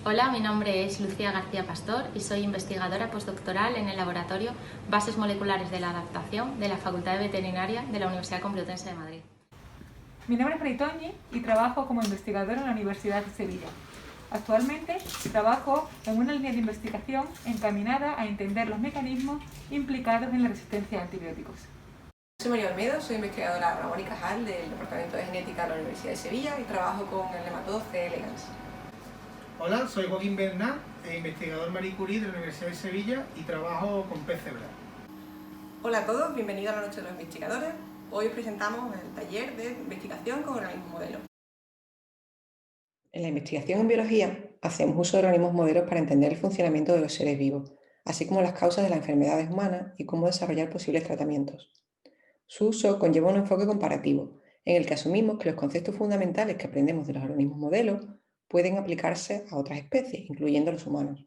Hola, mi nombre es Lucía García Pastor y soy investigadora postdoctoral en el laboratorio Bases Moleculares de la Adaptación de la Facultad de Veterinaria de la Universidad Complutense de Madrid. Mi nombre es Maritoñi y trabajo como investigadora en la Universidad de Sevilla. Actualmente trabajo en una línea de investigación encaminada a entender los mecanismos implicados en la resistencia a antibióticos. Soy María Olmedo, soy investigadora Ramón y Cajal del Departamento de Genética de la Universidad de Sevilla y trabajo con el nematodo C. elegans. Hola, soy Joaquín Bernat, investigador Marie Curie de la Universidad de Sevilla y trabajo con pez cebra. Hola a todos, bienvenidos a la Noche de los Investigadores. Hoy os presentamos el taller de investigación con organismos modelos. En la investigación en biología hacemos uso de organismos modelos para entender el funcionamiento de los seres vivos, así como las causas de las enfermedades humanas y cómo desarrollar posibles tratamientos. Su uso conlleva un enfoque comparativo, en el que asumimos que los conceptos fundamentales que aprendemos de los organismos modelos pueden aplicarse a otras especies, incluyendo los humanos.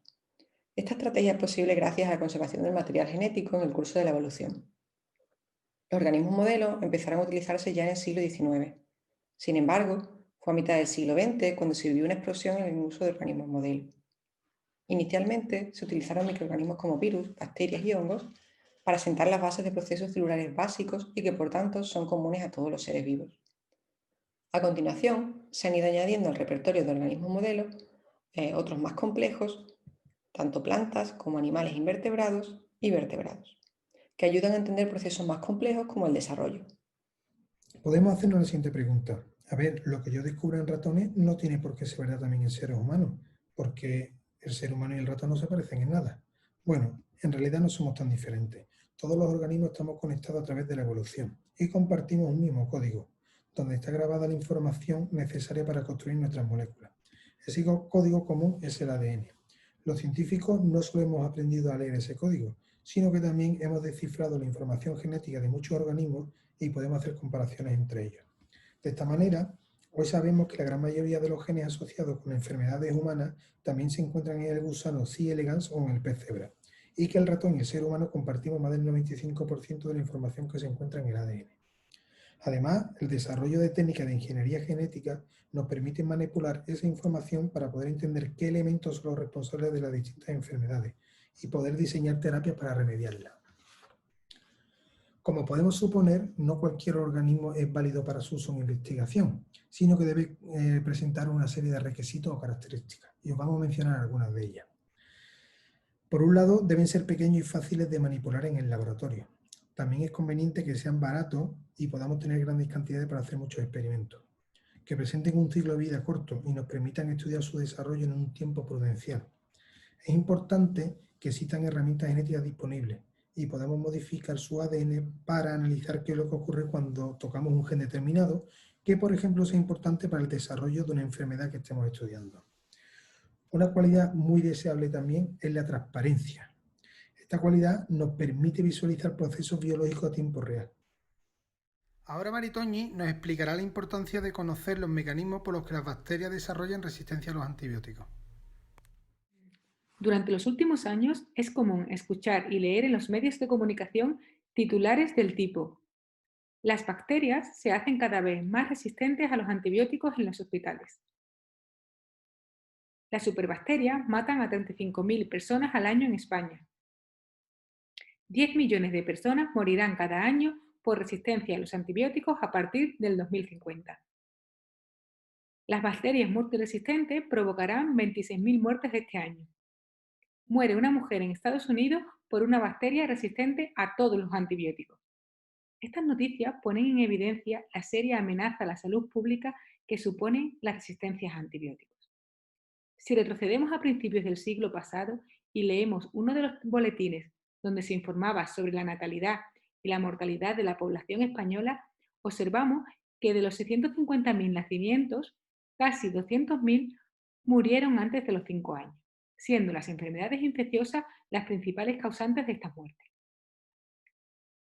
Esta estrategia es posible gracias a la conservación del material genético en el curso de la evolución. Los organismos modelos empezaron a utilizarse ya en el siglo XIX. Sin embargo, fue a mitad del siglo XX cuando se vio una explosión en el uso de organismos modelo. Inicialmente se utilizaron microorganismos como virus, bacterias y hongos para sentar las bases de procesos celulares básicos y que por tanto son comunes a todos los seres vivos. A continuación, se han ido añadiendo al repertorio de organismos modelos otros más complejos, tanto plantas como animales invertebrados y vertebrados, que ayudan a entender procesos más complejos como el desarrollo. Podemos hacernos la siguiente pregunta. A ver, lo que yo descubro en ratones no tiene por qué ser verdad también en seres humanos, porque el ser humano y el ratón no se parecen en nada. Bueno, en realidad no somos tan diferentes. Todos los organismos estamos conectados a través de la evolución y compartimos un mismo código, donde está grabada la información necesaria para construir nuestras moléculas. Ese código común es el ADN. Los científicos no solo hemos aprendido a leer ese código, sino que también hemos descifrado la información genética de muchos organismos y podemos hacer comparaciones entre ellos. De esta manera, hoy sabemos que la gran mayoría de los genes asociados con enfermedades humanas también se encuentran en el gusano C. elegans o en el pez cebra, y que el ratón y el ser humano compartimos más del 95% de la información que se encuentra en el ADN. Además, el desarrollo de técnicas de ingeniería genética nos permite manipular esa información para poder entender qué elementos son los responsables de las distintas enfermedades y poder diseñar terapias para remediarlas. Como podemos suponer, no cualquier organismo es válido para su uso en investigación, sino que debe presentar una serie de requisitos o características, y os vamos a mencionar algunas de ellas. Por un lado, deben ser pequeños y fáciles de manipular en el laboratorio. También es conveniente que sean baratos y podamos tener grandes cantidades para hacer muchos experimentos. Que presenten un ciclo de vida corto y nos permitan estudiar su desarrollo en un tiempo prudencial. Es importante que existan herramientas genéticas disponibles y podamos modificar su ADN para analizar qué es lo que ocurre cuando tocamos un gen determinado, que por ejemplo sea importante para el desarrollo de una enfermedad que estemos estudiando. Una cualidad muy deseable también es la transparencia. Esta cualidad nos permite visualizar procesos biológicos a tiempo real. Ahora Maritoñi nos explicará la importancia de conocer los mecanismos por los que las bacterias desarrollan resistencia a los antibióticos. Durante los últimos años es común escuchar y leer en los medios de comunicación titulares del tipo: las bacterias se hacen cada vez más resistentes a los antibióticos en los hospitales. Las superbacterias matan a 35.000 personas al año en España. 10 millones de personas morirán cada año por resistencia a los antibióticos a partir del 2050. Las bacterias multiresistentes provocarán 26.000 muertes este año. Muere una mujer en Estados Unidos por una bacteria resistente a todos los antibióticos. Estas noticias ponen en evidencia la seria amenaza a la salud pública que suponen las resistencias a antibióticos. Si retrocedemos a principios del siglo pasado y leemos uno de los boletines donde se informaba sobre la natalidad y la mortalidad de la población española, observamos que de los 650.000 nacimientos, casi 200.000 murieron antes de los 5 años, siendo las enfermedades infecciosas las principales causantes de estas muertes.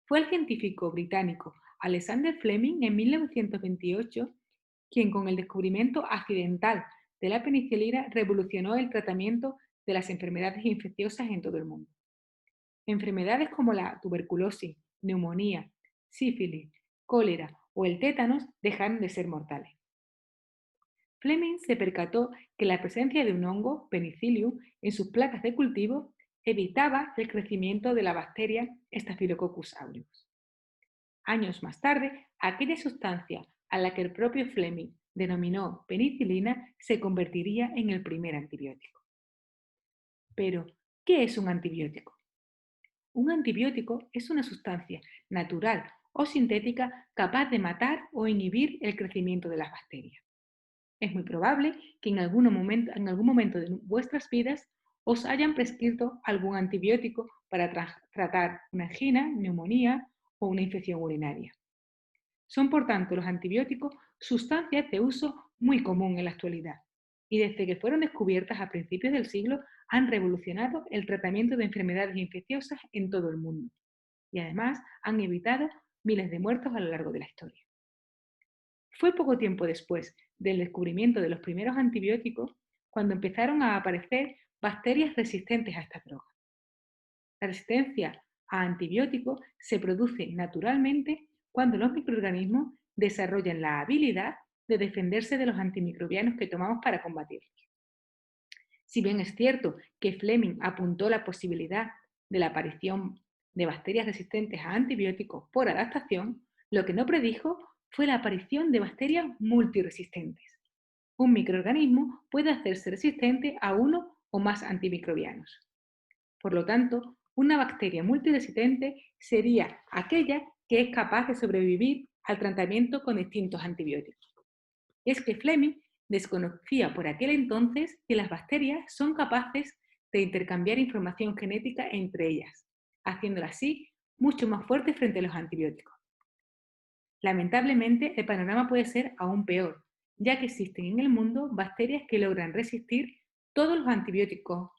Fue el científico británico Alexander Fleming en 1928 quien, con el descubrimiento accidental de la penicilina, revolucionó el tratamiento de las enfermedades infecciosas en todo el mundo. Enfermedades como la tuberculosis, neumonía, sífilis, cólera o el tétanos dejaron de ser mortales. Fleming se percató que la presencia de un hongo, Penicillium, en sus placas de cultivo evitaba el crecimiento de la bacteria Staphylococcus aureus. Años más tarde, aquella sustancia a la que el propio Fleming denominó penicilina se convertiría en el primer antibiótico. Pero, ¿qué es un antibiótico? Un antibiótico es una sustancia natural o sintética capaz de matar o inhibir el crecimiento de las bacterias. Es muy probable que en algún momento de vuestras vidas os hayan prescrito algún antibiótico para tratar una angina, neumonía o una infección urinaria. Son, por tanto, los antibióticos sustancias de uso muy común en la actualidad y desde que fueron descubiertas a principios del siglo han revolucionado el tratamiento de enfermedades infecciosas en todo el mundo y además han evitado miles de muertos a lo largo de la historia. Fue poco tiempo después del descubrimiento de los primeros antibióticos cuando empezaron a aparecer bacterias resistentes a estas drogas. La resistencia a antibióticos se produce naturalmente cuando los microorganismos desarrollan la habilidad de defenderse de los antimicrobianos que tomamos para combatirlos. Si bien es cierto que Fleming apuntó la posibilidad de la aparición de bacterias resistentes a antibióticos por adaptación, lo que no predijo fue la aparición de bacterias multiresistentes. Un microorganismo puede hacerse resistente a uno o más antimicrobianos. Por lo tanto, una bacteria multiresistente sería aquella que es capaz de sobrevivir al tratamiento con distintos antibióticos. Y es que Fleming desconocía por aquel entonces que las bacterias son capaces de intercambiar información genética entre ellas, haciéndolas así mucho más fuertes frente a los antibióticos. Lamentablemente, el panorama puede ser aún peor, ya que existen en el mundo bacterias que logran resistir todos los antibióticos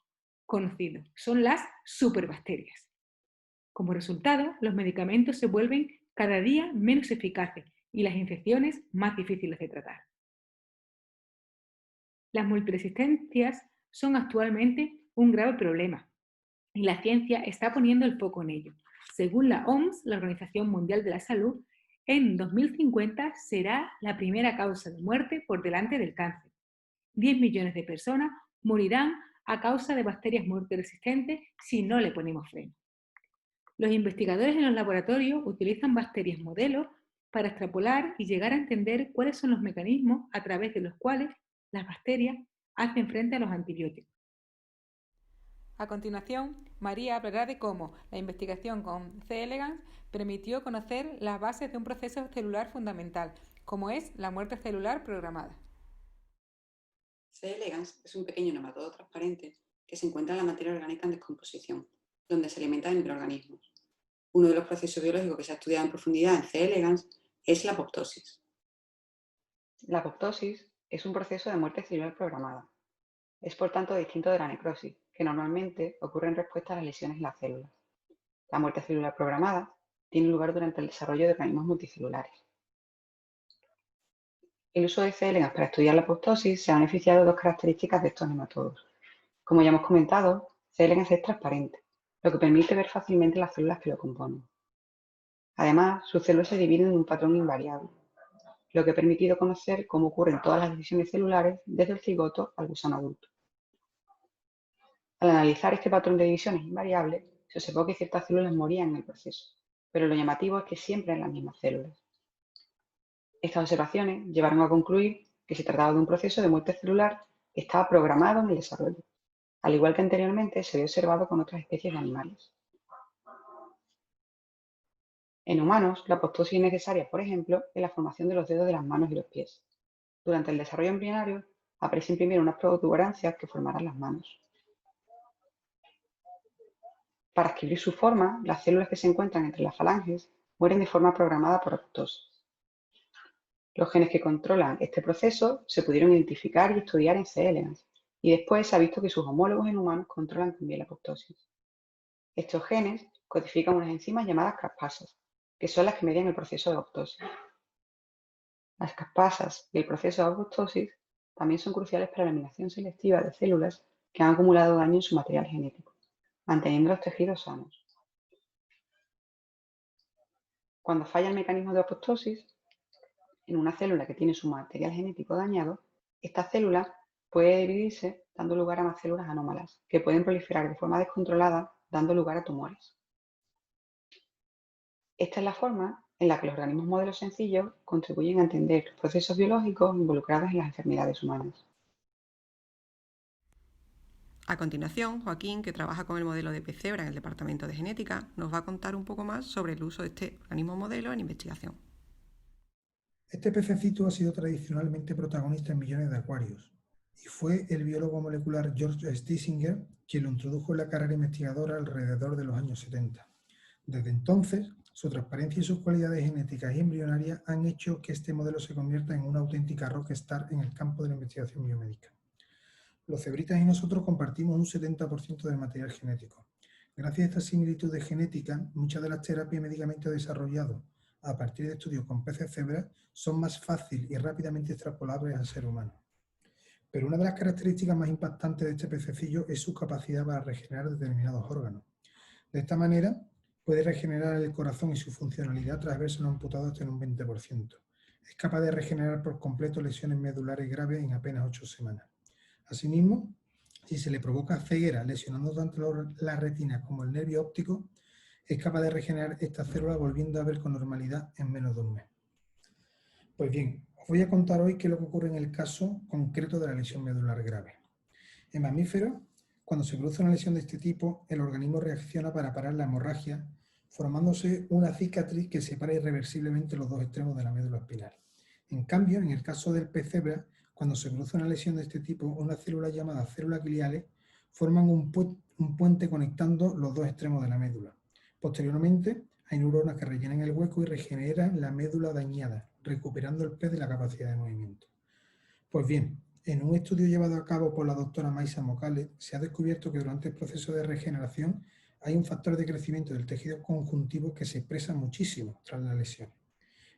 conocidos. Son las superbacterias. Como resultado, los medicamentos se vuelven cada día menos eficaces y las infecciones más difíciles de tratar. Las multiresistencias son actualmente un grave problema y la ciencia está poniendo el foco en ello. Según la OMS, la Organización Mundial de la Salud, en 2050 será la primera causa de muerte por delante del cáncer. 10 millones de personas morirán a causa de bacterias multiresistentes si no le ponemos freno. Los investigadores en los laboratorios utilizan bacterias modelo para extrapolar y llegar a entender cuáles son los mecanismos a través de los cuales las bacterias hacen frente a los antibióticos. A continuación, María hablará de cómo la investigación con C. elegans permitió conocer las bases de un proceso celular fundamental, como es la muerte celular programada. C. elegans es un pequeño nematodo transparente que se encuentra en la materia orgánica en descomposición, donde se alimenta de microorganismos. Uno de los procesos biológicos que se ha estudiado en profundidad en C. elegans es la apoptosis. La apoptosis es un proceso de muerte celular programada. Es por tanto distinto de la necrosis, que normalmente ocurre en respuesta a las lesiones en las células. La muerte celular programada tiene lugar durante el desarrollo de organismos multicelulares. El uso de C. elegans para estudiar la apoptosis se ha beneficiado de dos características de estos nematodos. Como ya hemos comentado, C. elegans es transparente, lo que permite ver fácilmente las células que lo componen. Además, sus células se dividen en un patrón invariable, lo que ha permitido conocer cómo ocurren todas las divisiones celulares desde el cigoto al gusano adulto. Al analizar este patrón de divisiones invariables, se observó que ciertas células morían en el proceso, pero lo llamativo es que siempre en las mismas células. Estas observaciones llevaron a concluir que se trataba de un proceso de muerte celular que estaba programado en el desarrollo, al igual que anteriormente se había observado con otras especies de animales. En humanos, la apoptosis es necesaria, por ejemplo, en la formación de los dedos de las manos y los pies. Durante el desarrollo embrionario, aparecen primero unas protuberancias que formarán las manos. Para adquirir su forma, las células que se encuentran entre las falanges mueren de forma programada por apoptosis. Los genes que controlan este proceso se pudieron identificar y estudiar en C. elegans, y después se ha visto que sus homólogos en humanos controlan también la apoptosis. Estos genes codifican unas enzimas llamadas caspasas, que son las que median el proceso de apoptosis. Las caspasas y el proceso de apoptosis también son cruciales para la eliminación selectiva de células que han acumulado daño en su material genético, manteniendo los tejidos sanos. Cuando falla el mecanismo de apoptosis, en una célula que tiene su material genético dañado, Esta célula puede dividirse dando lugar a más células anómalas, que pueden proliferar de forma descontrolada, dando lugar a tumores. Esta es la forma en la que los organismos modelos sencillos contribuyen a entender los procesos biológicos involucrados en las enfermedades humanas. A continuación, Joaquín, que trabaja con el modelo de pez cebra en el departamento de genética, nos va a contar un poco más sobre el uso de este organismo modelo en investigación. Este pececito ha sido tradicionalmente protagonista en millones de acuarios y fue el biólogo molecular George Stisinger quien lo introdujo en la carrera investigadora alrededor de los años 70. Desde entonces, su transparencia y sus cualidades genéticas y embrionarias han hecho que este modelo se convierta en una auténtica rockstar en el campo de la investigación biomédica. Los cebritas y nosotros compartimos un 70% del material genético. Gracias a esta similitud de genética, muchas de las terapias y medicamentos desarrollados a partir de estudios con peces cebras son más fácil y rápidamente extrapolables al ser humano. Pero una de las características más impactantes de este pececillo es su capacidad para regenerar determinados órganos. De esta manera, puede regenerar el corazón y su funcionalidad tras haberse amputado hasta en un 20%. Es capaz de regenerar por completo lesiones medulares graves en apenas 8 semanas. Asimismo, si se le provoca ceguera lesionando tanto la retina como el nervio óptico, es capaz de regenerar esta célula volviendo a ver con normalidad en menos de un mes. Pues bien, os voy a contar hoy qué es lo que ocurre en el caso concreto de la lesión medular grave. En mamíferos, cuando se produce una lesión de este tipo, el organismo reacciona para parar la hemorragia, formándose una cicatriz que separa irreversiblemente los dos extremos de la médula espinal. En cambio, en el caso del pez cebra, cuando se produce una lesión de este tipo, unas células llamadas células gliales forman un puente conectando los dos extremos de la médula. Posteriormente, hay neuronas que rellenan el hueco y regeneran la médula dañada, recuperando el pez de la capacidad de movimiento. Pues bien, en un estudio llevado a cabo por la doctora Maisa Mokale, se ha descubierto que durante el proceso de regeneración hay un factor de crecimiento del tejido conjuntivo que se expresa muchísimo tras la lesión.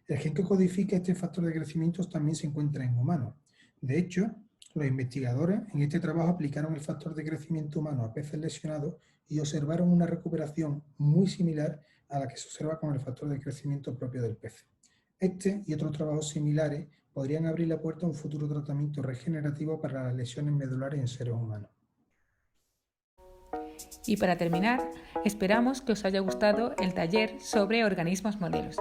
El gen que codifica este factor de crecimiento también se encuentra en humanos. De hecho, los investigadores en este trabajo aplicaron el factor de crecimiento humano a peces lesionados y observaron una recuperación muy similar a la que se observa con el factor de crecimiento propio del pez. Este y otros trabajos similares podrían abrir la puerta a un futuro tratamiento regenerativo para las lesiones medulares en seres humanos. Y para terminar, esperamos que os haya gustado el taller sobre organismos modelos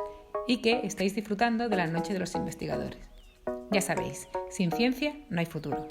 y que estéis disfrutando de la noche de los investigadores. Ya sabéis, sin ciencia no hay futuro.